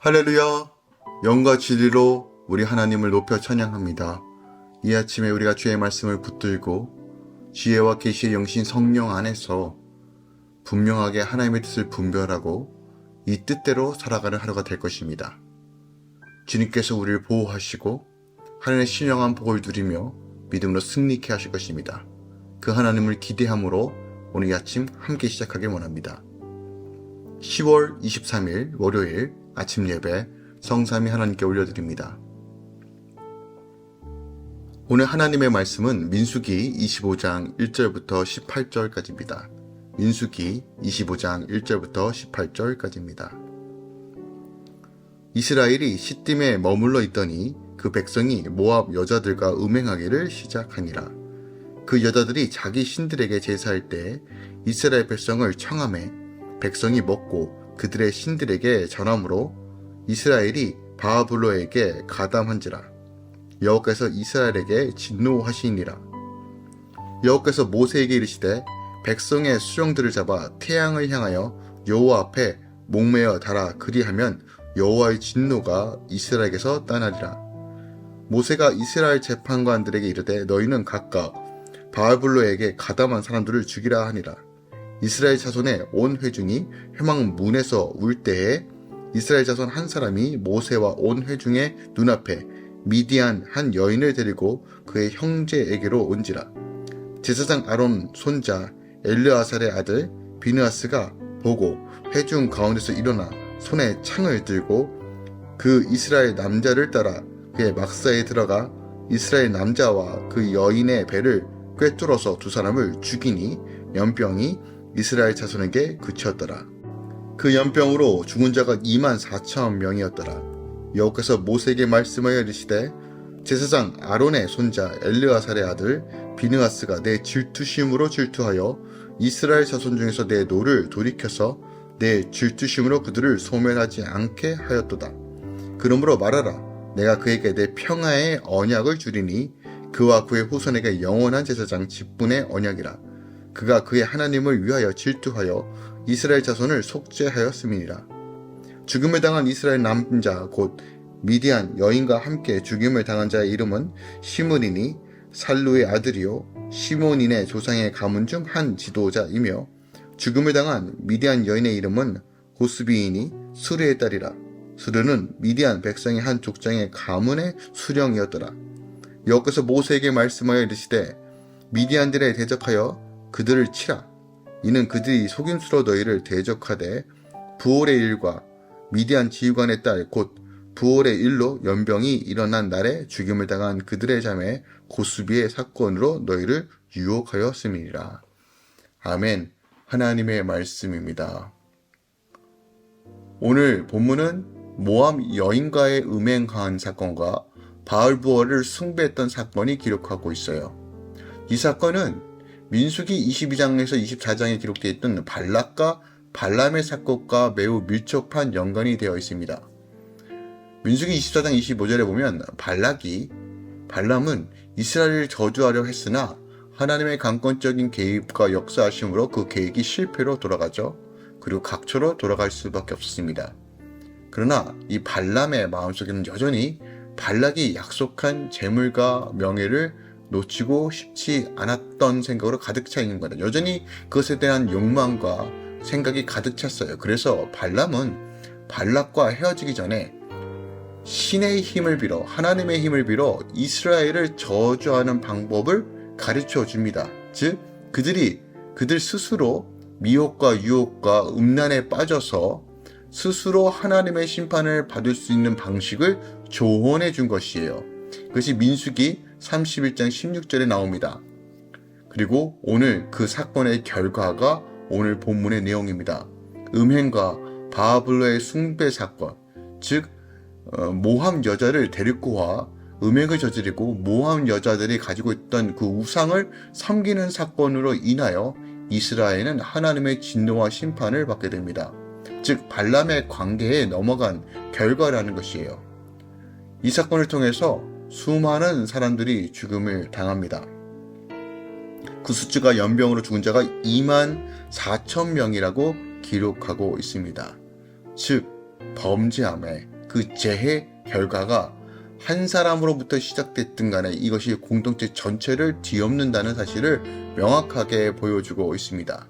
할렐루야! 영과 진리로 우리 하나님을 높여 찬양합니다. 이 아침에 우리가 주의 말씀을 붙들고 지혜와 계시의 영신 성령 안에서 분명하게 하나님의 뜻을 분별하고 이 뜻대로 살아가는 하루가 될 것입니다. 주님께서 우리를 보호하시고 하나님의 신령한 복을 누리며 믿음으로 승리케 하실 것입니다. 그 하나님을 기대함으로 오늘 이 아침 함께 시작하길 원합니다. 10월 23일 월요일 아침 예배 성삼위 하나님께 올려드립니다. 오늘 하나님의 말씀은 민수기 25장 1절부터 18절까지입니다. 민수기 25장 1절부터 18절까지입니다. 이스라엘이 시딤에 머물러 있더니 그 백성이 모압 여자들과 음행하기를 시작하니라. 그 여자들이 자기 신들에게 제사할 때 이스라엘 백성을 청함해 백성이 먹고 그들의 신들에게 전함으로 이스라엘이 바알불로에게 가담한지라. 여호와께서 이스라엘에게 진노하시니라. 여호와께서 모세에게 이르시되 백성의 수령들을 잡아 태양을 향하여 여호와 앞에 목매어 달아 그리하면 여호와의 진노가 이스라엘에게서 떠나리라. 모세가 이스라엘 재판관들에게 이르되 너희는 각각 바알불로에게 가담한 사람들을 죽이라 하니라. 이스라엘 자손의 온 회중이 회막 문에서 울 때에 이스라엘 자손 한 사람이 모세와 온 회중의 눈앞에 미디안 한 여인을 데리고 그의 형제에게로 온지라. 제사장 아론 손자 엘르아살의 아들 비느하스가 보고 회중 가운데서 일어나 손에 창을 들고 그 이스라엘 남자를 따라 그의 막사에 들어가 이스라엘 남자와 그 여인의 배를 꿰뚫어서 두 사람을 죽이니 연병이 이스라엘 자손에게 그쳤더라. 그 연병으로 죽은 자가 24,000명이었더라. 여호와께서 모세에게 말씀하여 이르시되 제사장 아론의 손자 엘르아살의 아들 비느하스가 내 질투심으로 질투하여 이스라엘 자손 중에서 내 노를 돌이켜서 내 질투심으로 그들을 소멸하지 않게 하였도다. 그러므로 말하라. 내가 그에게 내 평화의 언약을 주리니 그와 그의 후손에게 영원한 제사장 직분의 언약이라. 그가 그의 하나님을 위하여 질투하여 이스라엘 자손을 속죄하였음이니라. 죽음을 당한 이스라엘 남자 곧 미디안 여인과 함께 죽임을 당한 자의 이름은 시므이니 살루의 아들이요 시몬인의 조상의 가문 중 한 지도자이며 죽음을 당한 미디안 여인의 이름은 고스비이니 수르의 딸이라. 수르는 미디안 백성의 한 족장의 가문의 수령이었더라. 여호와께서 모세에게 말씀하여 이르시되 미디안들에 대적하여 그들을 치라. 이는 그들이 속임수로 너희를 대적하되 부올의 일과 미디안 지휘관의 딸 곧 부올의 일로 연병이 일어난 날에 죽임을 당한 그들의 자매 고스비의 사건으로 너희를 유혹하였음이니라. 아멘. 하나님의 말씀입니다. 오늘 본문은 모압 여인과의 음행한 사건과 바알부어를 숭배했던 사건이 기록하고 있어요. 이 사건은 민수기 22장에서 24장에 기록되어 있던 발락과 발람의 사건과 매우 밀접한 연관이 되어 있습니다. 민수기 24장 25절에 보면 발람은 이스라엘을 저주하려 했으나 하나님의 강권적인 개입과 역사하심으로 그 계획이 실패로 돌아가죠. 그리고 각초로 돌아갈 수밖에 없습니다. 그러나 이 발람의 마음속에는 여전히 발락이 약속한 재물과 명예를 놓치고 싶지 않았던 생각으로 가득 차 있는 거다. 여전히 그것에 대한 욕망과 생각이 가득 찼어요. 그래서 발람은 발락과 헤어지기 전에 신의 힘을 빌어 하나님의 힘을 빌어 이스라엘을 저주하는 방법을 가르쳐 줍니다. 즉 그들 스스로 미혹과 유혹과 음란에 빠져서 스스로 하나님의 심판을 받을 수 있는 방식을 조언해 준 것이에요. 그것이 민수기 31장 16절에 나옵니다. 그리고 오늘 그 사건의 결과가 오늘 본문의 내용입니다. 음행과 바알불로의 숭배 사건, 즉 모함 여자를 데리고 와 음행을 저지르고 모함 여자들이 가지고 있던 그 우상을 섬기는 사건으로 인하여 이스라엘은 하나님의 진노와 심판을 받게 됩니다. 즉 발람의 관계에 넘어간 결과라는 것이에요. 이 사건을 통해서 수많은 사람들이 죽음을 당합니다. 그 숫자가 연병으로 죽은 자가 24,000명이라고 기록하고 있습니다. 즉 범죄함에 그 재해 결과가 한 사람으로부터 시작됐든 간에 이것이 공동체 전체를 뒤엎는다는 사실을 명확하게 보여주고 있습니다.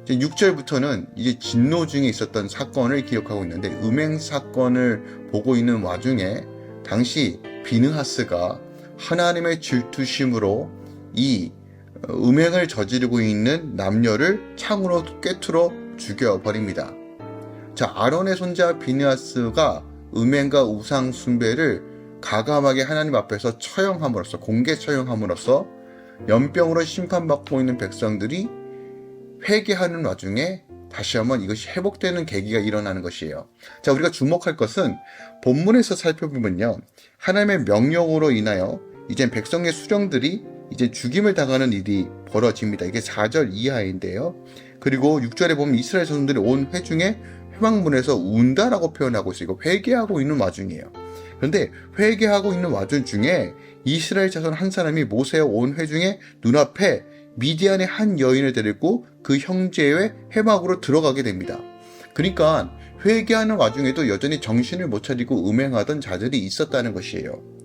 6절부터는 이제 진노 중에 있었던 사건을 기록하고 있는데, 음행 사건을 보고 있는 와중에 당시 비느하스가 하나님의 질투심으로 이 음행을 저지르고 있는 남녀를 창으로 꿰뚫어 죽여버립니다. 자, 아론의 손자 비느하스가 음행과 우상 숭배를 가감하게 하나님 앞에서 처형함으로써, 공개 처형함으로써 연병으로 심판받고 있는 백성들이 회개하는 와중에 다시 한번 이것이 회복되는 계기가 일어나는 것이에요. 자, 우리가 주목할 것은 본문에서 살펴보면요, 하나님의 명령으로 인하여 이제 백성의 수령들이 이제 죽임을 당하는 일이 벌어집니다. 이게 4절 이하인데요. 그리고 6절에 보면 이스라엘 자손들이 온 회중에 회막문에서 운다라고 표현하고 있어요. 이거 회개하고 있는 와중이에요. 그런데 회개하고 있는 와중 중에 이스라엘 자손 한 사람이 모세와 온 회중의 눈앞에 미디안의 한 여인을 데리고 그 형제의 회막으로 들어가게 됩니다. 그러니까 회개하는 와중에도 여전히 정신을 못 차리고 음행하던 자들이 있었다는 것이에요.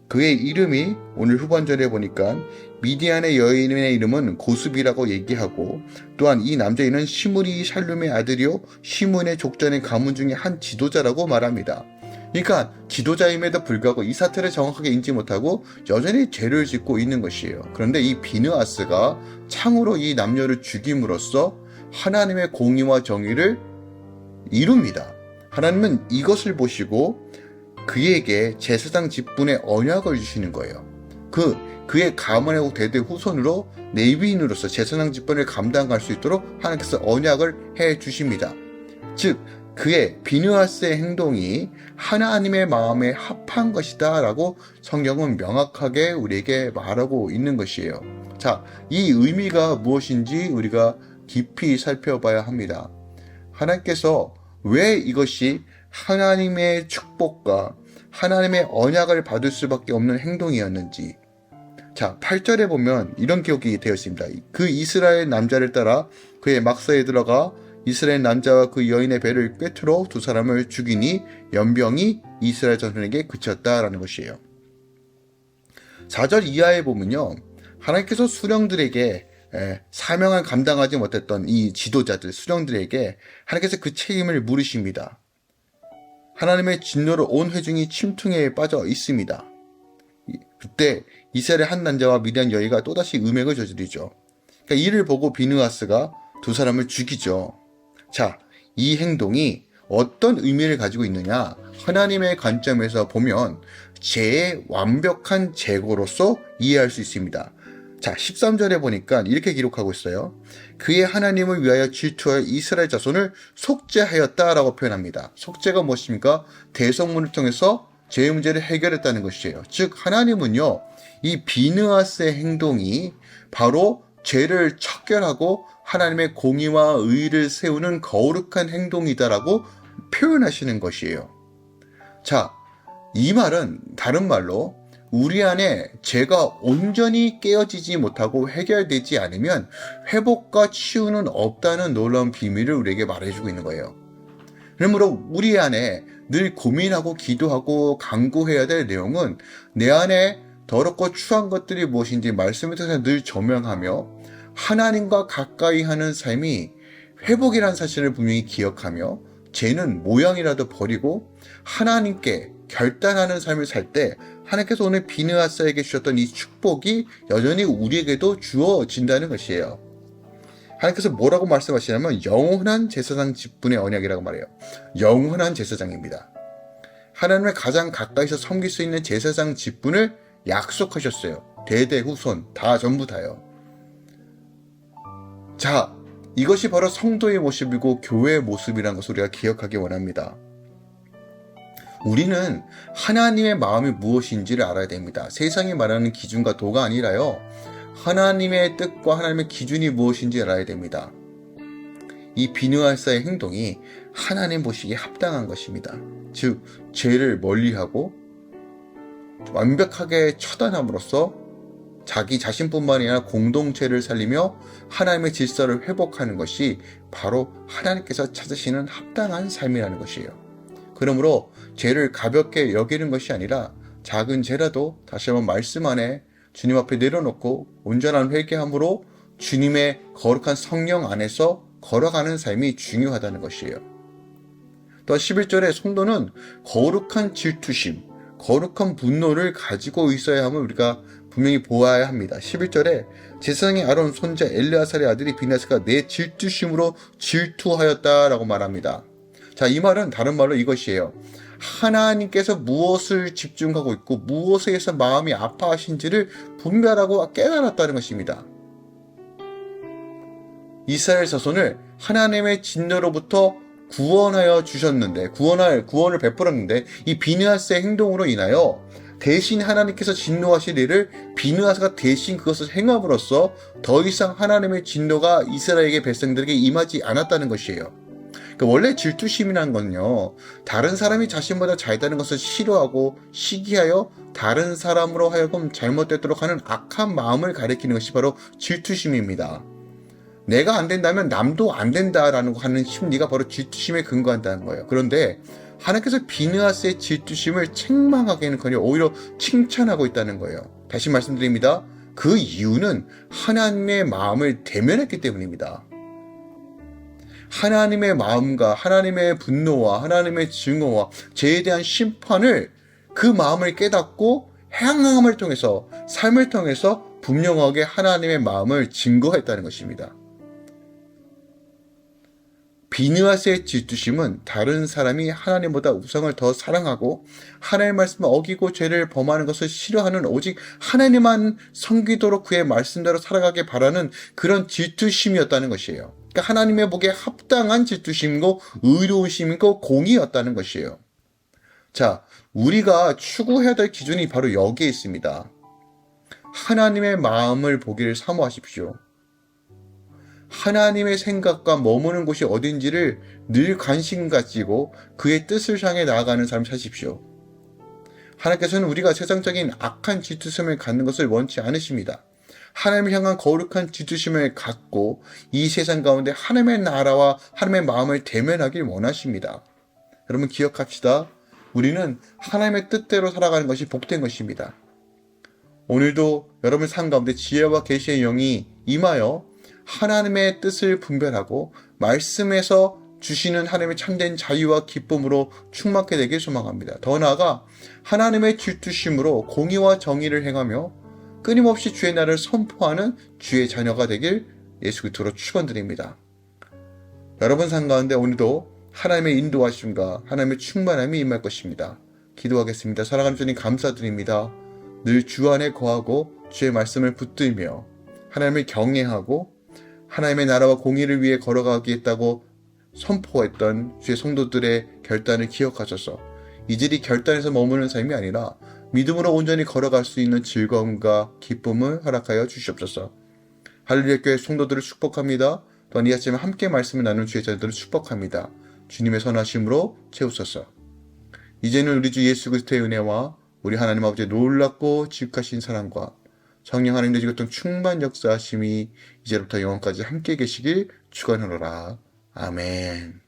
그의 이름이 오늘 후반절에 보니까 미디안의 여인의 이름은 고습이라고 얘기하고, 또한 이 남자애는 시므리 샬룸의 아들이요 시므의 족장의 가문 중에 한 지도자라고 말합니다. 그러니까 지도자임에도 불구하고 이 사태를 정확하게 인지 못하고 여전히 죄를 짓고 있는 것이에요. 그런데 이 비느하스가 창으로 이 남녀를 죽임으로써 하나님의 공의와 정의를 이룹니다. 하나님은 이것을 보시고 그에게 제사장 직분의 언약을 주시는 거예요. 그의 가문의 대대 후손으로 레위인으로서 제사장 직분을 감당할 수 있도록 하나님께서 언약을 해 주십니다. 즉 그의 비느하스의 행동이 하나님의 마음에 합한 것이다 라고 성경은 명확하게 우리에게 말하고 있는 것이에요. 자, 이 의미가 무엇인지 우리가 깊이 살펴봐야 합니다. 하나님께서 왜 이것이 하나님의 축복과 하나님의 언약을 받을 수밖에 없는 행동이었는지. 자, 8절에 보면 이런 기록이 되어 있습니다. 그 이스라엘 남자를 따라 그의 막사에 들어가 이스라엘 남자와 그 여인의 배를 꿰뚫어 두 사람을 죽이니 연병이 이스라엘 자손에게 그쳤다라는 것이에요. 4절 이하에 보면요, 하나님께서 수령들에게 사명을 감당하지 못했던 이 지도자들, 수령들에게 하나님께서 그 책임을 물으십니다. 하나님의 진노로 온 회중이 침통에 빠져 있습니다. 그때 이스라엘 한 남자와 미디안 여인가 또다시 음행을 저지르죠. 그러니까 이를 보고 비느하스가 두 사람을 죽이죠. 자, 이 행동이 어떤 의미를 가지고 있느냐? 하나님의 관점에서 보면 죄의 완벽한 재고로서 이해할 수 있습니다. 자, 13절에 보니까 이렇게 기록하고 있어요. 그의 하나님을 위하여 질투하여 이스라엘 자손을 속죄하였다라고 표현합니다. 속죄가 무엇입니까? 대성문을 통해서 죄의 문제를 해결했다는 것이에요. 즉 하나님은요, 이 비느하스의 행동이 바로 죄를 척결하고 하나님의 공의와 의를 세우는 거룩한 행동이다라고 표현하시는 것이에요. 자, 이 말은 다른 말로 우리 안에 죄가 온전히 깨어지지 못하고 해결되지 않으면 회복과 치유는 없다는 놀라운 비밀을 우리에게 말해주고 있는 거예요. 그러므로 우리 안에 늘 고민하고 기도하고 간구해야 될 내용은 내 안에 더럽고 추한 것들이 무엇인지 말씀을 통해서 늘 조명하며 하나님과 가까이 하는 삶이 회복이라는 사실을 분명히 기억하며 죄는 모양이라도 버리고 하나님께 결단하는 삶을 살 때 하나님께서 오늘 비느하스에게 주셨던 이 축복이 여전히 우리에게도 주어진다는 것이에요. 하나님께서 뭐라고 말씀하시냐면 영원한 제사장 직분의 언약이라고 말해요. 영원한 제사장입니다. 하나님을 가장 가까이서 섬길 수 있는 제사장 직분을 약속하셨어요. 대대 후손 다 전부 다요. 자, 이것이 바로 성도의 모습이고 교회의 모습이라는 것을 우리가 기억하기 원합니다. 우리는 하나님의 마음이 무엇인지를 알아야 됩니다. 세상이 말하는 기준과 도가 아니라요, 하나님의 뜻과 하나님의 기준이 무엇인지 알아야 됩니다. 이 비느하스의 행동이 하나님 보시기에 합당한 것입니다. 즉 죄를 멀리하고 완벽하게 처단함으로써 자기 자신뿐만 아니라 공동체를 살리며 하나님의 질서를 회복하는 것이 바로 하나님께서 찾으시는 합당한 삶이라는 것이에요. 그러므로 죄를 가볍게 여기는 것이 아니라 작은 죄라도 다시 한번 말씀 안에 주님 앞에 내려놓고 온전한 회개함으로 주님의 거룩한 성령 안에서 걸어가는 삶이 중요하다는 것이에요. 또한 11절에 성도는 거룩한 질투심, 거룩한 분노를 가지고 있어야 함을 우리가 분명히 보아야 합니다. 11절에 제사장의 아론 손자 엘르아살의 아들이 비나스가 내 질투심으로 질투하였다라고 말합니다. 자, 이 말은 다른 말로 이것이에요. 하나님께서 무엇을 집중하고 있고 무엇에 의해서 마음이 아파하신지를 분별하고 깨달았다는 것입니다. 이스라엘 자손을 하나님의 진노로부터 구원하여 주셨는데, 구원을 베풀었는데, 이 비느하스의 행동으로 인하여 대신 하나님께서 진노하실 일을 비느하스가 대신 그것을 행함으로써 더 이상 하나님의 진노가 이스라엘의 백성들에게 임하지 않았다는 것이에요. 그러니까 원래 질투심이라는 건요, 다른 사람이 자신보다 잘다는 것을 싫어하고 시기하여 다른 사람으로 하여금 잘못되도록 하는 악한 마음을 가리키는 것이 바로 질투심입니다. 내가 안 된다면 남도 안 된다라는 하는 심리가 바로 질투심에 근거한다는 거예요. 그런데 하나님께서 비느하스의 질투심을 책망하기에는커녕 오히려 칭찬하고 있다는 거예요. 다시 말씀드립니다. 그 이유는 하나님의 마음을 대면했기 때문입니다. 하나님의 마음과 하나님의 분노와 하나님의 증오와 죄에 대한 심판을 그 마음을 깨닫고 행함을 통해서, 삶을 통해서 분명하게 하나님의 마음을 증거했다는 것입니다. 비느하스의 질투심은 다른 사람이 하나님보다 우상을 더 사랑하고 하나님의 말씀을 어기고 죄를 범하는 것을 싫어하는 오직 하나님만 섬기도록 그의 말씀대로 살아가길 바라는 그런 질투심이었다는 것이에요. 그러니까 하나님의 복에 합당한 질투심이고 의로우심이고 공의였다는 것이에요. 자, 우리가 추구해야 될 기준이 바로 여기에 있습니다. 하나님의 마음을 보기를 사모하십시오. 하나님의 생각과 머무는 곳이 어딘지를 늘 관심 가지고 그의 뜻을 향해 나아가는 삶을 사십시오. 하나님께서는 우리가 세상적인 악한 질투심을 갖는 것을 원치 않으십니다. 하나님을 향한 거룩한 질투심을 갖고 이 세상 가운데 하나님의 나라와 하나님의 마음을 대면하길 원하십니다. 여러분 기억합시다. 우리는 하나님의 뜻대로 살아가는 것이 복된 것입니다. 오늘도 여러분 삶 가운데 지혜와 계시의 영이 임하여 하나님의 뜻을 분별하고 말씀에서 주시는 하나님의 참된 자유와 기쁨으로 충만하게 되길 소망합니다. 더 나아가 하나님의 질투심으로 공의와 정의를 행하며 끊임없이 주의 나라를 선포하는 주의 자녀가 되길 예수 그리스도로 축원드립니다. 여러분 삶 가운데 오늘도 하나님의 인도하심과 하나님의 충만함이 임할 것입니다. 기도하겠습니다. 사랑하는 주님 감사드립니다. 늘 주 안에 거하고 주의 말씀을 붙들며 하나님을 경외하고 하나님의 나라와 공의를 위해 걸어가겠다고 선포했던 주의 성도들의 결단을 기억하셔서 이들이 결단에서 머무는 삶이 아니라 믿음으로 온전히 걸어갈 수 있는 즐거움과 기쁨을 허락하여 주시옵소서. 할렐루야 교회 성도들을 축복합니다. 또한 이 아침에 함께 말씀을 나눈 주의 자녀들을 축복합니다. 주님의 선하심으로 채우소서. 이제는 우리 주 예수 그리스도의 은혜와 우리 하나님 아버지의 놀랍고 지극하신 사랑과 성령 하나님의 지극한 충만 역사하심이 이제부터 영원까지 함께 계시길 축원하노라. 아멘.